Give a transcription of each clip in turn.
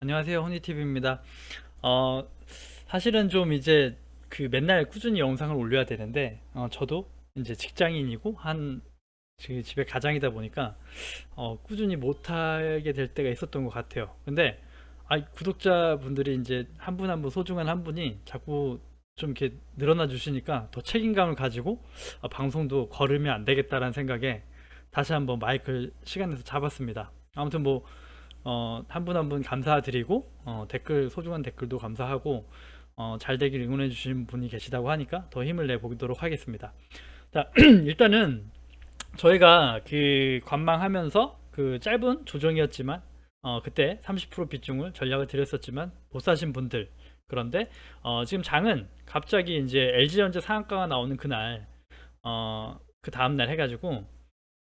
안녕하세요, 허니TV입니다. 어, 사실은 좀 이제 그 맨날 꾸준히 영상을 올려야 되는데, 저도 이제 직장인이고, 집에 가장이다 보니까, 꾸준히 못하게 될 때가 있었던 것 같아요. 근데, 구독자분들이 이제 한 분 한 분, 소중한 한 분이 자꾸 좀 이렇게 늘어나 주시니까 더 책임감을 가지고, 방송도 걸으면 안 되겠다라는 생각에 다시 한번 마이크를 시간 내서 잡았습니다. 아무튼 뭐, 한 분 한 분 감사드리고, 소중한 댓글도 감사하고, 잘 되길 응원해 주신 분이 계시다고 하니까 더 힘을 내 보도록 하겠습니다. 자, 일단은 저희가 그 관망하면서 그 짧은 조정이었지만, 그때 30% 비중을 전략을 드렸었지만 못 사신 분들, 그런데 지금 장은 갑자기 이제 LG전자 상한가가 나오는 그날, 그 다음날 해가지고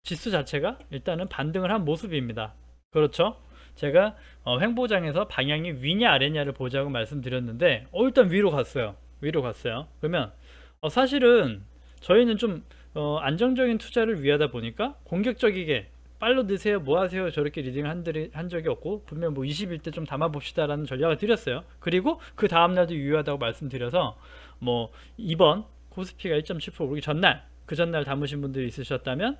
지수 자체가 일단은 반등을 한 모습입니다. 그렇죠? 제가 횡보장에서 방향이 위냐 아래냐를 보자고 말씀드렸는데, 일단 위로 갔어요. 위로 갔어요. 그러면 사실은 저희는 좀 안정적인 투자를 위하다 보니까 공격적이게 빨로 드세요, 뭐 하세요, 저렇게 리딩을 한 적이 없고, 분명 뭐 21대 좀 담아봅시다 라는 전략을 드렸어요. 그리고 그 다음날도 유효하다고 말씀드려서, 뭐 이번 코스피가 1.7% 오르기 전날, 그 전날 담으신 분들이 있으셨다면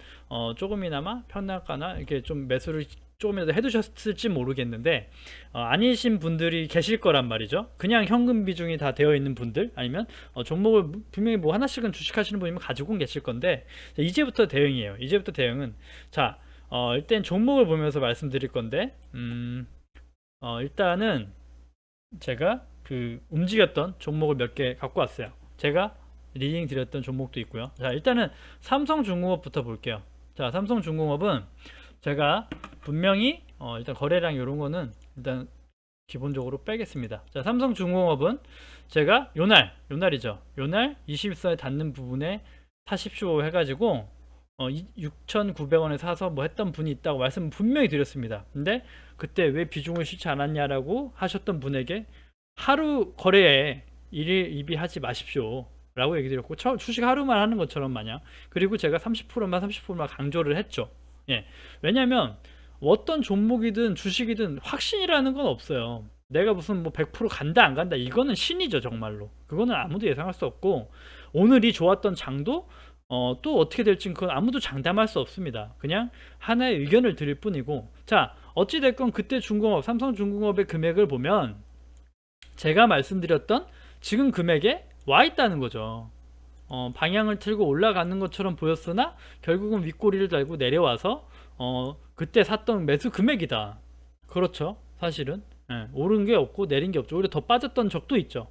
조금이나마 편락가나 이렇게 좀 매수를 조금이라도 해두셨을지 모르겠는데, 아니신 분들이 계실 거란 말이죠. 그냥 현금 비중이 다 되어 있는 분들, 아니면 종목을 분명히 뭐 하나씩은 주식하시는 분이면 가지고 계실 건데, 이제부터 대응이에요. 이제부터 대응은, 자, 일단 종목을 보면서 말씀드릴 건데, 일단은 제가 그 움직였던 종목을 몇 개 갖고 왔어요. 제가 리딩 드렸던 종목도 있고요. 자, 일단은 삼성중공업부터 볼게요. 자, 삼성중공업은 제가 분명히 일단 거래량 이런 거는 일단 기본적으로 빼겠습니다. 자, 삼성중공업은 제가 요날이죠. 요날 21선에 닿는 부분에 사십시오 해가지고 6,900원에 사서 뭐 했던 분이 있다고 말씀 분명히 드렸습니다. 근데 그때 왜 비중을 쉬지 않았냐라고 하셨던 분에게 하루 거래에 일일 이비하지 마십시오 라고 얘기 드렸고, 주식 하루만 하는 것처럼 마냥, 그리고 제가 30%만 강조를 했죠. 예. 왜냐면 어떤 종목이든 주식이든 확신이라는 건 없어요. 내가 무슨 뭐 100% 간다 안 간다, 이거는 신이죠. 정말로 그거는 아무도 예상할 수 없고, 오늘이 좋았던 장도 또 어떻게 될지 그건 아무도 장담할 수 없습니다. 그냥 하나의 의견을 드릴 뿐이고, 자, 어찌됐건 그때 삼성중공업의 금액을 보면 제가 말씀드렸던 지금 금액에 와 있다는 거죠. 방향을 틀고 올라가는 것처럼 보였으나 결국은 윗꼬리를 달고 내려와서 그때 샀던 매수 금액이다. 그렇죠. 사실은 오른 게 없고 내린 게 없죠. 오히려 더 빠졌던 적도 있죠.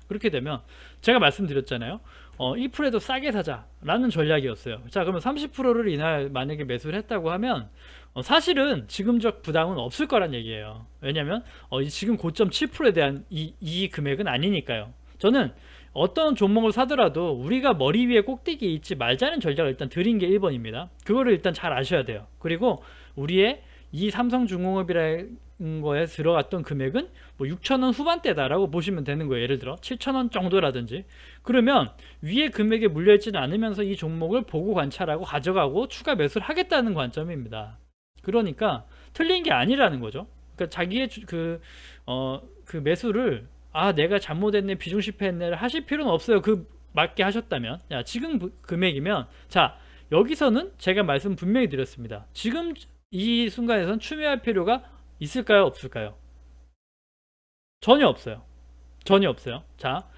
그렇게 되면 제가 말씀드렸잖아요. 1%에도 싸게 사자라는 전략이었어요. 자, 그러면 30%를 이날 만약에 매수를 했다고 하면 사실은 지금적 부담은 없을 거란 얘기예요. 왜냐면 지금 고점 7%에 대한 이 금액은 아니니까요. 저는 어떤 종목을 사더라도 우리가 머리 위에 꼭대기에 있지 말자는 전략을 일단 드린 게 1번입니다. 그거를 일단 잘 아셔야 돼요. 그리고 우리의 이 삼성중공업이라는 거에 들어갔던 금액은 뭐 6천원 후반대다라고 보시면 되는 거예요. 예를 들어 7천원 정도라든지. 그러면 위에 금액에 물려있지는 않으면서 이 종목을 보고 관찰하고 가져가고 추가 매수를 하겠다는 관점입니다. 그러니까 틀린 게 아니라는 거죠. 그러니까 자기의 그 매수를, 내가 잘못했네, 비중 실패했네를 하실 필요는 없어요. 그 맞게 하셨다면. 야, 지금 금액이면, 자, 여기서는 제가 말씀 분명히 드렸습니다. 지금 이 순간에선 추매할 필요가 있을까요, 없을까요? 전혀 없어요. 전혀 없어요. 자,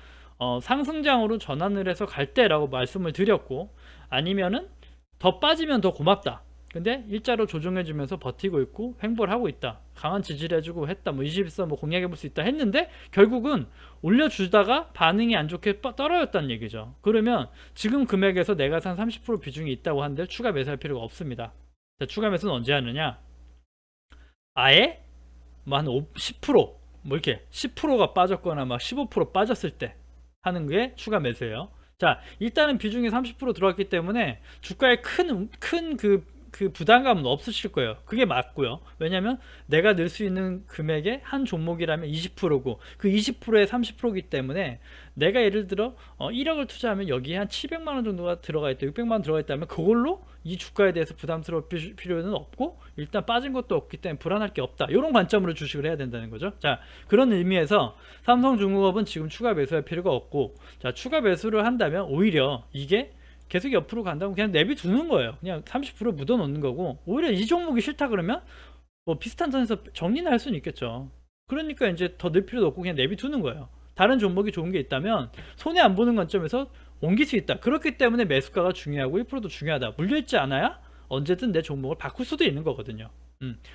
상승장으로 전환을 해서 갈 때라고 말씀을 드렸고, 아니면은 더 빠지면 더 고맙다. 근데 일자로 조정해주면서 버티고 있고 횡보를 하고 있다. 강한 지지를 해주고 했다. 뭐 21선 뭐 공략해볼 수 있다 했는데 결국은 올려주다가 반응이 안 좋게 떨어졌다는 얘기죠. 그러면 지금 금액에서 내가 산 30% 비중이 있다고 한들 추가 매수할 필요가 없습니다. 자, 추가 매수는 언제 하느냐? 아예 뭐 한 10%, 뭐 이렇게 10%가 빠졌거나 막 15% 빠졌을 때 하는 게 추가 매수예요. 자, 일단은 비중이 30% 들어왔기 때문에 주가에 큰 그 부담감은 없으실 거예요. 그게 맞고요. 왜냐면 내가 넣을 수 있는 금액의 한 종목이라면 20%고 그 20%에 30%이기 때문에 내가 예를 들어 1억을 투자하면 여기에 한 700만 원 정도가 들어가 있다, 600만 원 들어가 있다면 그걸로 이 주가에 대해서 부담스러울 필요는 없고 일단 빠진 것도 없기 때문에 불안할 게 없다. 이런 관점으로 주식을 해야 된다는 거죠. 자, 그런 의미에서 삼성중공업은 지금 추가 매수할 필요가 없고, 자, 추가 매수를 한다면 오히려 이게 계속 옆으로 간다면 그냥 내비두는 거예요. 그냥 30% 묻어 놓는 거고, 오히려 이 종목이 싫다 그러면 뭐 비슷한 선에서 정리는 할 수는 있겠죠. 그러니까 이제 더 넣을 필요도 없고 그냥 내비두는 거예요. 다른 종목이 좋은 게 있다면 손해 안 보는 관점에서 옮길 수 있다. 그렇기 때문에 매수가가 중요하고 1%도 중요하다. 물려있지 않아야 언제든 내 종목을 바꿀 수도 있는 거거든요.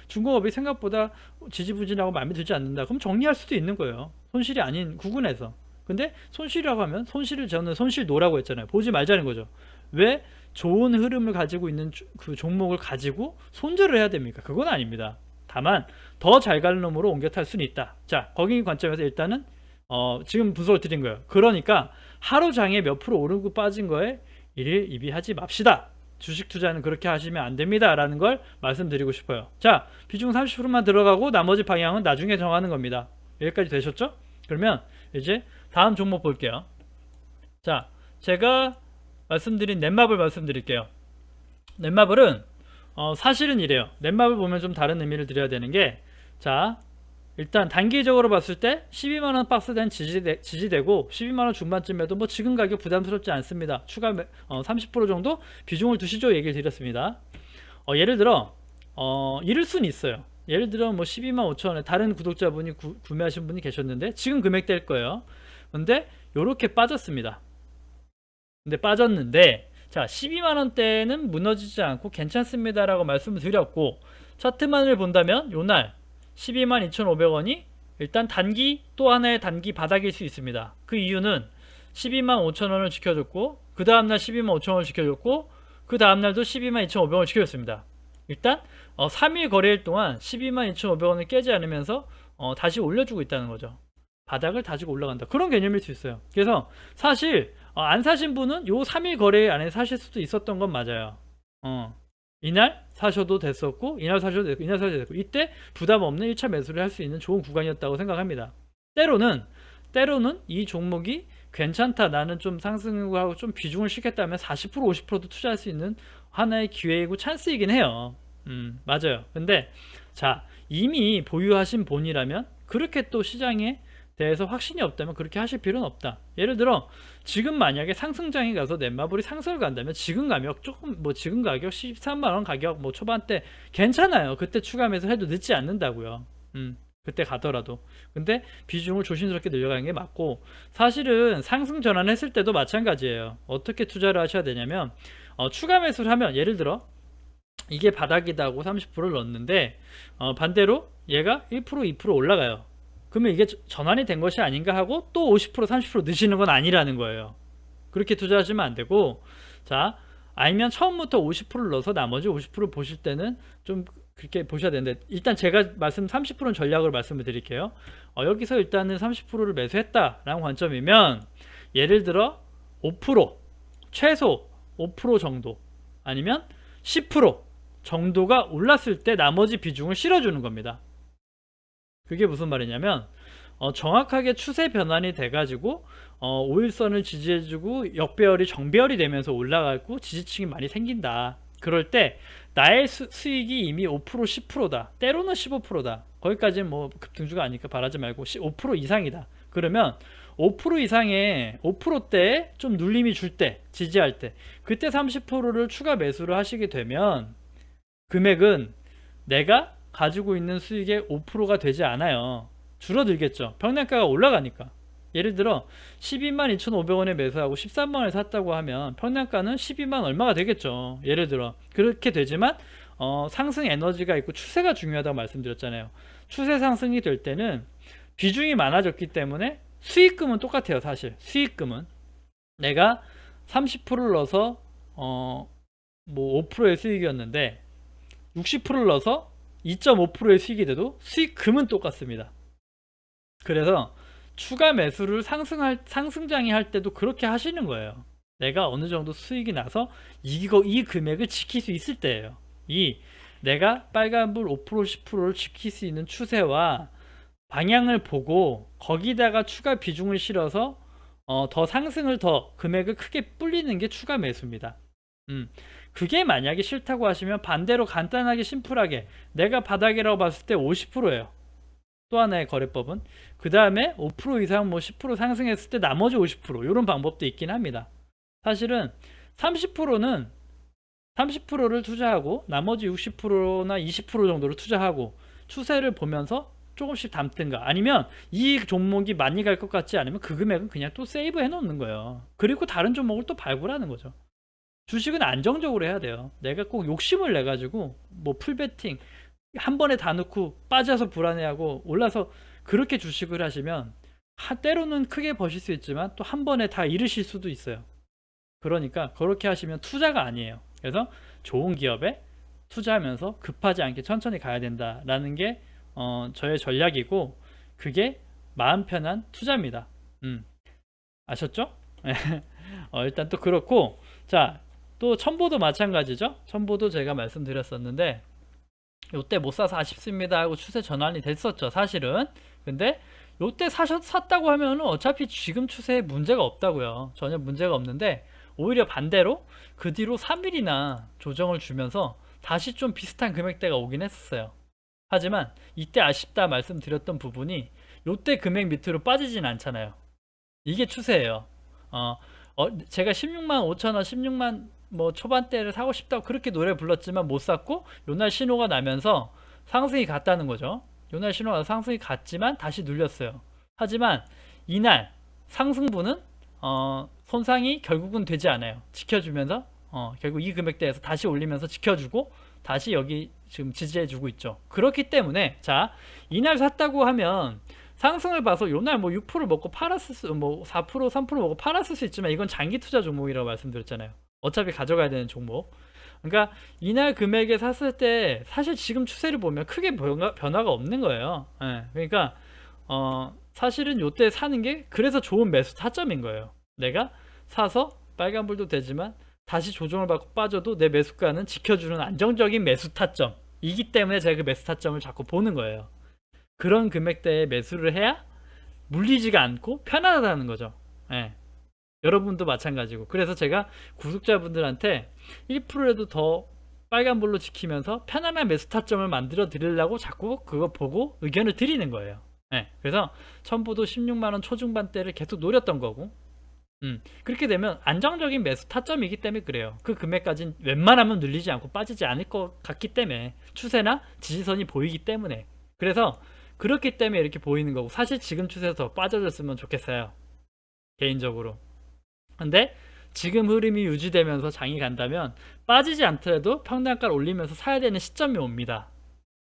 중공업이 생각보다 지지부진하고 마음에 들지 않는다. 그럼 정리할 수도 있는 거예요. 손실이 아닌 구간에서. 근데 손실이라고 하면 손실을 저는 손실노라고 했잖아요. 보지 말자는 거죠. 왜 좋은 흐름을 가지고 있는 그 종목을 가지고 손절을 해야 됩니까? 그건 아닙니다. 다만 더 잘 가는 놈으로 옮겨 탈 수는 있다. 자, 거기 관점에서 일단은 지금 분석을 드린 거예요. 그러니까 하루 장에 몇 프로 오르고 빠진 거에 일일이비하지 맙시다. 주식 투자는 그렇게 하시면 안 됩니다 라는 걸 말씀드리고 싶어요. 자, 비중 30%만 들어가고 나머지 방향은 나중에 정하는 겁니다. 여기까지 되셨죠? 그러면 이제 다음 종목 볼게요. 자, 제가 말씀드린 넷마블 말씀드릴게요. 넷마블은 사실은 이래요. 넷마블 보면 좀 다른 의미를 드려야 되는 게, 자, 일단 단기적으로 봤을 때 12만원 박스된 지지되고 12만원 중반쯤에도 뭐 지금 가격 부담스럽지 않습니다. 추가 30% 정도 비중을 두시죠 얘기를 드렸습니다. 예를 들어 이럴 수는 있어요. 예를 들어 뭐 12만 5천원에 다른 구독자분이 구매하신 분이 계셨는데 지금 금액될 거예요. 근데 요렇게 빠졌습니다. 근데 빠졌는데, 자, 12만원대는 무너지지 않고 괜찮습니다 라고 말씀을 드렸고, 차트만을 본다면 요날 12만 2,500원이 일단 단기 또 하나의 단기 바닥일 수 있습니다. 그 이유는 12만 5천원을 지켜줬고 그 다음날 12만 5천원을 지켜줬고 그 다음날도 12만 2,500원을 지켜줬습니다. 일단 3일 거래일 동안 12만 2,500원을 깨지 않으면서 다시 올려주고 있다는 거죠. 바닥을 다지고 올라간다. 그런 개념일 수 있어요. 그래서 사실 안 사신 분은 요 3일 거래 안에 사실 수도 있었던 건 맞아요. 이날 사셔도 됐었고 이날 사셔도 됐고 이날 사셔도 됐고 이때 부담 없는 1차 매수를 할 수 있는 좋은 구간이었다고 생각합니다. 때로는 이 종목이 괜찮다, 나는 좀 상승하고 좀 비중을 싣겠다면 40% 50%도 투자할 수 있는 하나의 기회이고 찬스이긴 해요. 맞아요. 근데 자, 이미 보유하신 본이라면 그렇게 또 시장에 대해서 확신이 없다면 그렇게 하실 필요는 없다. 예를 들어 지금 만약에 상승장에 가서 넷마블이 상승을 간다면 지금 가격 조금 지금 가격 13만원 가격 초반대 괜찮아요. 그때 추가 매수 해도 늦지 않는다고요. 그때 가더라도. 근데 비중을 조심스럽게 늘려가는 게 맞고, 사실은 상승 전환했을 때도 마찬가지예요. 어떻게 투자를 하셔야 되냐면 추가 매수를 하면 예를 들어 이게 바닥이다 하고 30%를 넣었는데 반대로 얘가 1% 2% 올라가요. 그러면 이게 전환이 된 것이 아닌가 하고 또 50% 30% 넣으시는 건 아니라는 거예요. 그렇게 투자하시면 안 되고, 자, 아니면 처음부터 50%를 넣어서 나머지 50% 보실 때는 좀 그렇게 보셔야 되는데, 일단 제가 30%는 전략을 말씀을 드릴게요. 여기서 일단은 30%를 매수했다라는 관점이면 예를 들어 5% 최소 5% 정도 아니면 10% 정도가 올랐을 때 나머지 비중을 실어주는 겁니다. 그게 무슨 말이냐면 정확하게 추세 변환이 돼가지고 5일선을 지지해주고 역배열이 정배열이 되면서 올라가고 지지층이 많이 생긴다. 그럴 때 나의 수익이 이미 5% 10%다. 때로는 15%다. 거기까지는 뭐 급등주가 아니니까 바라지 말고 5% 이상이다. 그러면 5% 이상의 5%대에 좀 눌림이 줄 때, 지지할 때, 그때 30%를 추가 매수를 하시게 되면 금액은 내가 가지고 있는 수익의 5%가 되지 않아요. 줄어들겠죠. 평량가가 올라가니까. 예를 들어 12만 2,500원에 매수하고 13만원에 샀다고 하면 평량가는 12만 얼마가 되겠죠. 예를 들어 그렇게 되지만 상승 에너지가 있고 추세가 중요하다고 말씀드렸잖아요. 추세 상승이 될 때는 비중이 많아졌기 때문에 수익금은 똑같아요. 사실 수익금은 내가 30%를 넣어서 뭐 5%의 수익이었는데 60%를 넣어서 2.5%의 수익이 돼도 수익금은 똑같습니다. 그래서 추가 매수를 상승장이 할 때도 그렇게 하시는 거예요. 내가 어느 정도 수익이 나서 이 금액을 지킬 수 있을 때예요. 이 내가 빨간불 5% 10%를 지킬 수 있는 추세와 방향을 보고 거기다가 추가 비중을 실어서 더 상승을 더 금액을 크게 불리는 게 추가 매수입니다. 그게 만약에 싫다고 하시면 반대로 간단하게 심플하게 내가 바닥이라고 봤을 때 50%예요. 또 하나의 거래법은 그 다음에 5% 이상 뭐 10% 상승했을 때 나머지 50% 이런 방법도 있긴 합니다. 사실은 30%는 30%를 투자하고 나머지 60%나 20% 정도를 투자하고 추세를 보면서 조금씩 담든가, 아니면 이 종목이 많이 갈 것 같지 않으면 그 금액은 그냥 또 세이브 해 놓는 거예요. 그리고 다른 종목을 또 발굴하는 거죠. 주식은 안정적으로 해야 돼요. 내가 꼭 욕심을 내 가지고 뭐 풀베팅 한 번에 다 넣고 빠져서 불안해하고 올라서 그렇게 주식을 하시면 때로는 크게 버실 수 있지만 또 한 번에 다 잃으실 수도 있어요. 그러니까 그렇게 하시면 투자가 아니에요. 그래서 좋은 기업에 투자하면서 급하지 않게 천천히 가야 된다라는 게 저의 전략이고, 그게 마음 편한 투자입니다. 아셨죠? 일단 또 그렇고, 자, 또 첨보도 마찬가지죠. 첨보도 제가 말씀드렸었는데 요때 못 사서 아쉽습니다 하고 추세 전환이 됐었죠, 사실은. 근데 요때 샀다고 하면은 어차피 지금 추세에 문제가 없다고요. 전혀 문제가 없는데, 오히려 반대로 그 뒤로 3일이나 조정을 주면서 다시 좀 비슷한 금액대가 오긴 했었어요. 하지만 이때 아쉽다 말씀드렸던 부분이 요때 금액 밑으로 빠지진 않잖아요. 이게 추세예요. 제가 16만 5천 원, 16만 뭐 초반대를 사고 싶다고 그렇게 노래 불렀지만 못 샀고, 요날 신호가 나면서 상승이 갔다는 거죠. 요날 신호가 나서 상승이 갔지만 다시 눌렸어요. 하지만 이날 상승분은 손상이 결국은 되지 않아요. 지켜주면서 결국 이 금액대에서 다시 올리면서 지켜주고 다시 여기 지금 지지해주고 있죠. 그렇기 때문에 자, 이날 샀다고 하면 상승을 봐서 요날 뭐 6% 먹고 팔았을 수, 뭐 4% 3% 먹고 팔았을 수 있지만 이건 장기 투자 종목이라고 말씀드렸잖아요. 어차피 가져가야 되는 종목. 그러니까 이날 금액에 샀을 때 사실 지금 추세를 보면 크게 변화가 없는 거예요. 예, 그러니까 사실은 요때 사는 게 그래서 좋은 매수 타점인 거예요. 내가 사서 빨간불도 되지만 다시 조정을 받고 빠져도 내 매수가는 지켜주는 안정적인 매수 타점이기 때문에 제가 그 매수 타점을 자꾸 보는 거예요. 그런 금액대에 매수를 해야 물리지가 않고 편안하다는 거죠. 예. 여러분도 마찬가지고. 그래서 제가 구독자분들한테 1%라도 더 빨간불로 지키면서 편안한 매수 타점을 만들어 드리려고 자꾸 그거 보고 의견을 드리는 거예요. 예. 그래서 첨부도 16만원 초중반대를 계속 노렸던 거고, 그렇게 되면 안정적인 매수 타점이기 때문에 그래요. 그 금액까지는 웬만하면 늘리지 않고 빠지지 않을 것 같기 때문에, 추세나 지지선이 보이기 때문에. 그래서 그렇기 때문에 이렇게 보이는 거고, 사실 지금 추세에서 더 빠져줬으면 좋겠어요, 개인적으로. 근데 지금 흐름이 유지되면서 장이 간다면 빠지지 않더라도 평단가를 올리면서 사야 되는 시점이 옵니다.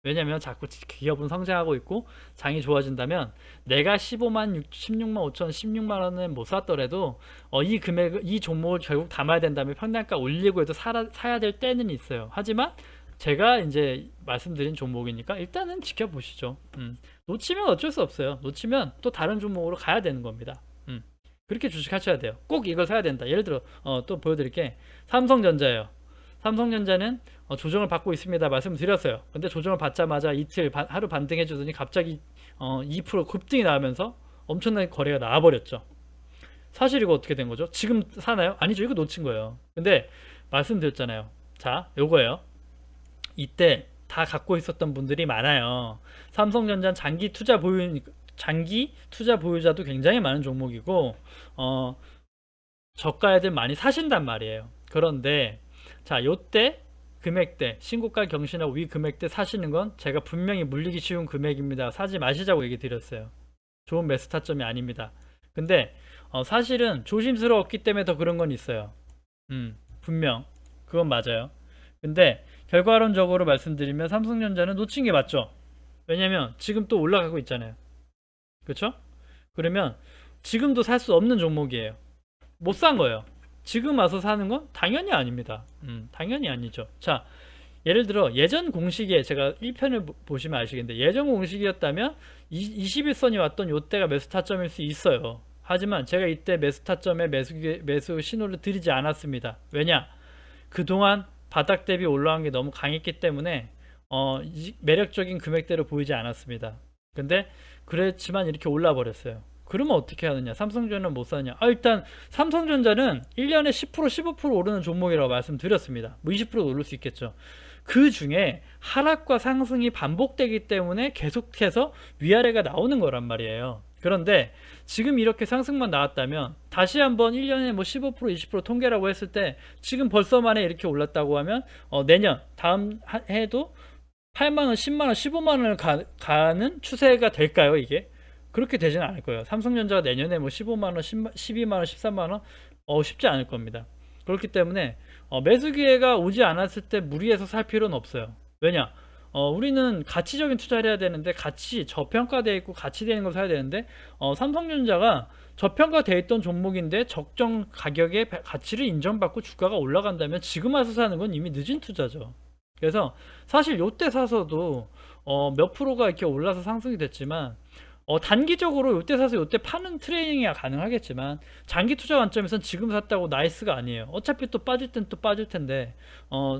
왜냐면 자꾸 기업은 성장하고 있고 장이 좋아진다면 내가 16만 5천 16만 원을 못 샀더라도 이 금액, 이 종목을 결국 담아야 된다면 평단가 올리고 해도 사야 될 때는 있어요. 하지만 제가 이제 말씀드린 종목이니까 일단은 지켜보시죠. 놓치면 어쩔 수 없어요. 놓치면 또 다른 종목으로 가야 되는 겁니다. 그렇게 주식하셔야 돼요. 꼭 이걸 사야 된다. 예를 들어 또 보여드릴게. 삼성전자예요. 삼성전자는 조정을 받고 있습니다 말씀드렸어요. 근데 조정을 받자마자 이틀 하루 반등해 주더니 갑자기 2% 급등이 나오면서 엄청난 거래가 나와버렸죠. 사실 이거 어떻게 된 거죠? 지금 사나요? 아니죠. 이거 놓친 거예요. 근데 말씀드렸잖아요. 자, 요거예요. 이때 다 갖고 있었던 분들이 많아요. 삼성전자는 장기 투자 보유자도 굉장히 많은 종목이고 저가애들 많이 사신단 말이에요. 그런데 자, 요때 금액대 신고가 경신하고 위 금액대 사시는 건 제가 분명히 물리기 쉬운 금액입니다. 사지 마시자고 얘기 드렸어요. 좋은 매수 타점이 아닙니다. 근데 사실은 조심스러웠기 때문에 더 그런 건 있어요. 분명 그건 맞아요. 근데 결과론적으로 말씀드리면 삼성전자는 놓친 게 맞죠. 왜냐면 지금 또 올라가고 있잖아요. 그렇죠? 그러면 지금도 살 수 없는 종목이에요. 못 산 거예요. 지금 와서 사는 건 당연히 아닙니다. 당연히 아니죠. 자, 예를 들어 예전 공식에 제가 1편을 보시면 아시겠는데 예전 공식이었다면 21선이 왔던 요때가 매수 타점일 수 있어요. 하지만 제가 이때 매수 타점에 매수 신호를 드리지 않았습니다. 왜냐? 그동안 바닥 대비 올라간 게 너무 강했기 때문에 매력적인 금액대로 보이지 않았습니다. 근데 그랬지만 이렇게 올라 버렸어요. 그러면 어떻게 하느냐? 삼성전자는 못 사느냐? 일단 삼성전자는 1년에 10% 15% 오르는 종목이라고 말씀드렸습니다. 뭐 20% 오를 수 있겠죠. 그 중에 하락과 상승이 반복되기 때문에 계속해서 위아래가 나오는 거란 말이에요. 그런데 지금 이렇게 상승만 나왔다면 다시 한번 1년에 뭐 15% 20% 통계라고 했을 때 지금 벌써 만에 이렇게 올랐다고 하면 내년 다음 해도 8만원 10만원 15만원을 가는 추세가 될까요? 이게 그렇게 되지는 않을 거예요. 삼성전자가 내년에 뭐 15만원 12만원 13만원 쉽지 않을 겁니다. 그렇기 때문에 매수 기회가 오지 않았을 때 무리해서 살 필요는 없어요. 왜냐? 우리는 가치적인 투자를 해야 되는데 가치 저평가되어 있고 가치되는 걸 사야 되는데 삼성전자가 저평가되어 있던 종목인데 적정 가격의 가치를 인정받고 주가가 올라간다면 지금 와서 사는 건 이미 늦은 투자죠. 그래서 사실 요때 사서도 몇 프로가 이렇게 올라서 상승이 됐지만 단기적으로 요때 사서 요때 파는 트레이닝이 가능하겠지만 장기 투자 관점에선 지금 샀다고 나이스가 아니에요. 어차피 또 빠질 땐 또 빠질 텐데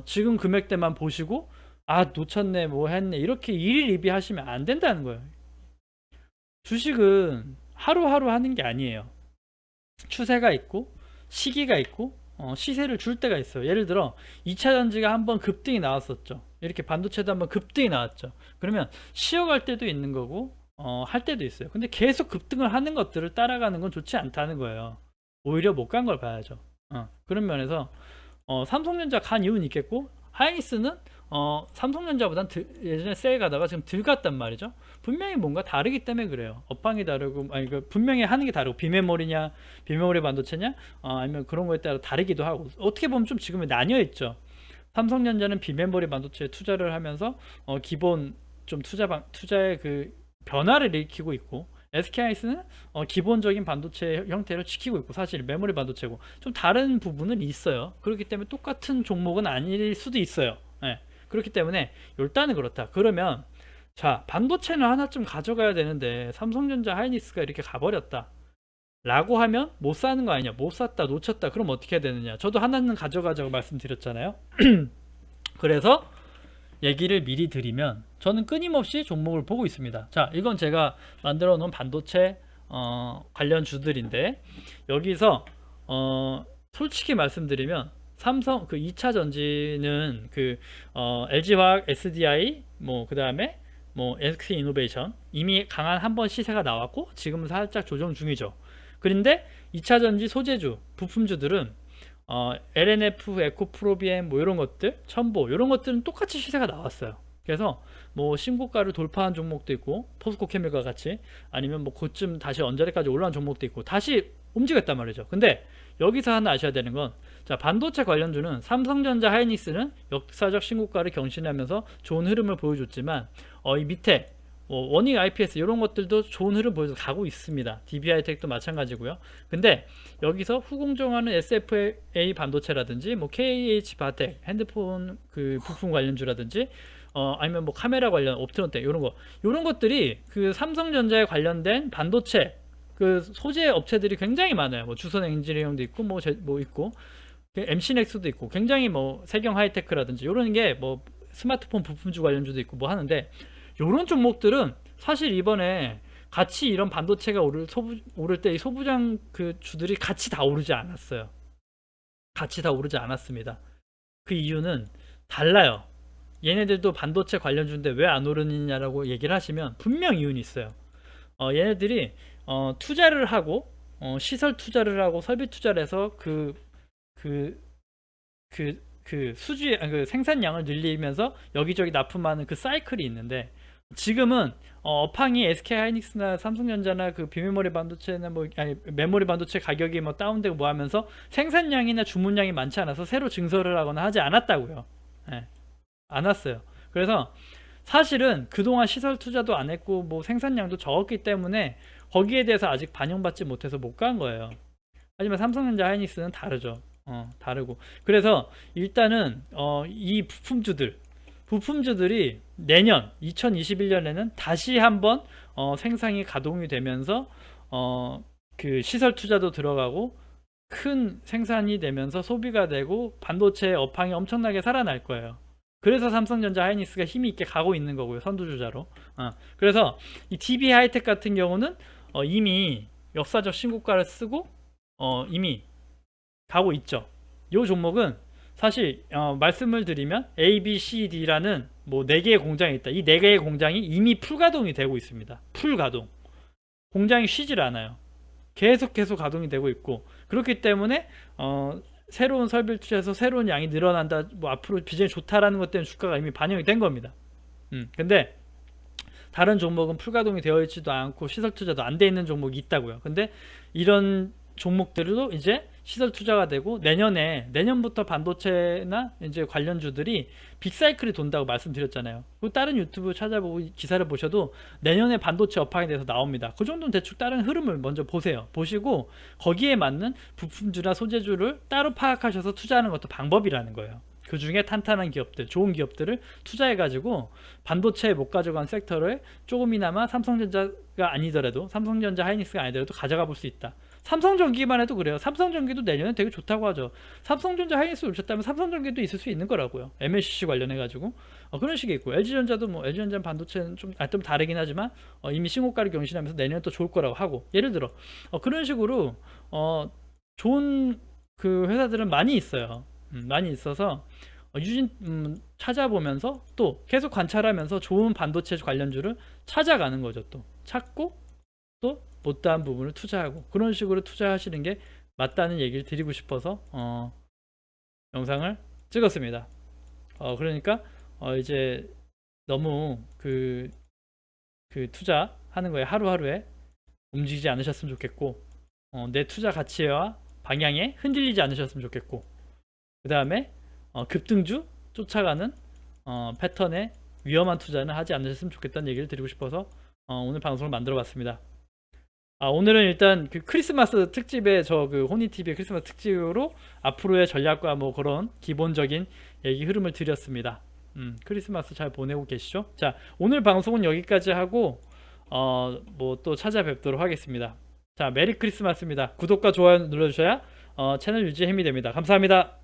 지금 금액대만 보시고 아 놓쳤네 뭐 했네 이렇게 일일이비 하시면 안 된다는 거예요. 주식은 하루하루 하는 게 아니에요. 추세가 있고 시기가 있고 시세를 줄 때가 있어요. 예를 들어 2차 전지가 한번 급등이 나왔었죠. 이렇게 반도체도 한번 급등이 나왔죠. 그러면 쉬어갈 때도 있는 거고 할 때도 있어요. 근데 계속 급등을 하는 것들을 따라가는 건 좋지 않다는 거예요. 오히려 못 간 걸 봐야죠. 그런 면에서 삼성전자 간 이유는 있겠고 하이닉스는 삼성전자보단 예전에 세일 가다가 지금 덜 갔단 말이죠. 분명히 뭔가 다르기 때문에 그래요. 업황이 다르고 아니 분명히 하는 게 다르고 비메모리냐 비메모리 반도체냐 아니면 그런 거에 따라 다르기도 하고 어떻게 보면 좀 지금은 나뉘어 있죠. 삼성전자는 비메모리 반도체에 투자를 하면서 기본 좀 투자의 그 변화를 일으키고 있고 SK하이닉스는 기본적인 반도체 형태를 지키고 있고 사실 메모리 반도체고 좀 다른 부분은 있어요. 그렇기 때문에 똑같은 종목은 아닐 수도 있어요. 네. 그렇기 때문에 일단은 그렇다. 그러면 자 반도체는 하나쯤 가져가야 되는데 삼성전자 하이닉스가 이렇게 가버렸다 라고 하면 못 사는 거 아니냐, 못 샀다 놓쳤다 그럼 어떻게 해야 되느냐. 저도 하나는 가져가자고 말씀드렸잖아요. 그래서 얘기를 미리 드리면 저는 끊임없이 종목을 보고 있습니다. 자 이건 제가 만들어 놓은 반도체 관련 주들인데 여기서 솔직히 말씀드리면 삼성 그 2차 전지는 그 LG화학, SDI 뭐 그 다음에 뭐 SK이노베이션 이미 강한 한번 시세가 나왔고 지금은 살짝 조정 중이죠. 그런데 2차 전지 소재주 부품주들은 LNF, 에코프로비엠 뭐 이런 것들, 첨보 이런 것들은 똑같이 시세가 나왔어요. 그래서 뭐 신고가를 돌파한 종목도 있고 포스코 케미칼 같이 아니면 뭐 그쯤 다시 언저리까지 올라온 종목도 있고 다시 움직였단 말이죠. 근데 여기서 하나 아셔야 되는 건 자 반도체 관련주는 삼성전자 하이닉스는 역사적 신고가를 경신하면서 좋은 흐름을 보여줬지만 이 밑에 원익 IPS 이런 것들도 좋은 흐름 보여서 가고 있습니다. DB하이텍도 마찬가지고요. 근데 여기서 후공정하는 SFA 반도체라든지 뭐 KH 바텍 핸드폰 그 부품 관련주라든지 아니면 뭐 카메라 관련 옵트론텍 이런 것들이 그 삼성전자에 관련된 반도체 그 소재 업체들이 굉장히 많아요. 뭐 주선 엔지니어링도 있고 뭐 있고 MC넥스도 있고 굉장히 뭐 세경 하이테크라든지 이런 게 뭐 스마트폰 부품주 관련주도 있고 뭐 하는데 이런 종목들은 사실 이번에 같이 이런 반도체가 오를 때 이 소부장 그 주들이 같이 다 오르지 않았어요. 같이 다 오르지 않았습니다. 그 이유는 달라요. 얘네들도 반도체 관련주인데 왜 안 오르느냐라고 얘기를 하시면 분명 이유는 있어요. 얘네들이 투자를 하고 시설 투자를 하고 설비 투자를 해서 그 생산량을 늘리면서 여기저기 납품하는 그 사이클이 있는데 지금은 업황이 SK 하이닉스나 삼성전자나 그 비메모리 반도체나 메모리 반도체 가격이 뭐 다운되고 뭐 하면서 생산량이나 주문량이 많지 않아서 새로 증설을 하거나 하지 않았다고요. 네, 안 왔어요. 그래서 사실은 그동안 시설 투자도 안 했고 뭐 생산량도 적었기 때문에 거기에 대해서 아직 반영받지 못해서 못 간 거예요. 하지만 삼성전자 하이닉스는 다르죠. 다르고 그래서 일단은 이 부품주들이 내년 2021년에는 다시 한번 생산이 가동이 되면서 그 시설 투자도 들어가고 큰 생산이 되면서 소비가 되고 반도체 업황이 엄청나게 살아날 거예요. 그래서 삼성전자 하이닉스가 힘이 있게 가고 있는 거고요. 선두주자로. 그래서 이 DB 하이텍 같은 경우는 이미 역사적 신고가를 쓰고 이미 가고 있죠. 이 종목은 사실 말씀을 드리면 A, B, C, D라는 뭐 4개의 공장이 있다. 이 4개의 공장이 이미 풀가동이 되고 있습니다. 풀가동. 공장이 쉬질 않아요. 계속 가동이 되고 있고, 그렇기 때문에 새로운 설비를 투자해서 새로운 양이 늘어난다, 뭐 앞으로 비전이 좋다라는 것 때문에 주가가 이미 반영이 된 겁니다. 근데 다른 종목은 풀가동이 되어 있지도 않고 시설 투자도 안 돼 있는 종목이 있다고요. 근데 이런 종목들도 이제 시설 투자가 되고 내년부터 반도체나 이제 관련주들이 빅사이클이 돈다고 말씀드렸잖아요. 다른 유튜브 찾아보고 기사를 보셔도 내년에 반도체 업황에 대해서 나옵니다. 그 정도는 대충 다른 흐름을 먼저 보세요. 보시고 거기에 맞는 부품주나 소재주를 따로 파악하셔서 투자하는 것도 방법이라는 거예요. 그 중에 탄탄한 기업들, 좋은 기업들을 투자해가지고 반도체에 못 가져간 섹터를 조금이나마 삼성전자가 아니더라도, 삼성전자 하이닉스가 아니더라도 가져가 볼 수 있다. 삼성전기만 해도 그래요. 삼성전기도 내년에 되게 좋다고 하죠. 삼성전자 하이닉스 올렸다면 삼성전기도 있을 수 있는 거라고요. MLCC 관련해가지고 그런 식이 있고, LG전자도 뭐 LG전자 반도체는 좀 다르긴 하지만 이미 신고가를 경신하면서 내년에 또 좋을 거라고 하고, 예를 들어 그런 식으로 좋은 그 회사들은 많이 있어요. 많이 있어서 찾아보면서 또 계속 관찰하면서 좋은 반도체 관련주를 찾아가는 거죠. 또 찾고 또 못다한 부분을 투자하고, 그런 식으로 투자하시는 게 맞다는 얘기를 드리고 싶어서 영상을 찍었습니다. 그러니까 이제 너무 그 투자하는 거에 하루하루에 움직이지 않으셨으면 좋겠고, 내 투자 가치와 방향에 흔들리지 않으셨으면 좋겠고, 그 다음에 급등주 쫓아가는 패턴의 위험한 투자는 하지 않으셨으면 좋겠다는 얘기를 드리고 싶어서 오늘 방송을 만들어 봤습니다. 오늘은 일단 그 크리스마스 특집에 그 호니TV의 크리스마스 특집으로 앞으로의 전략과 뭐 그런 기본적인 얘기 흐름을 드렸습니다. 크리스마스 잘 보내고 계시죠? 자, 오늘 방송은 여기까지 하고 뭐 또 찾아뵙도록 하겠습니다. 자, 메리 크리스마스입니다. 구독과 좋아요 눌러주셔야 채널 유지에 힘이 됩니다. 감사합니다.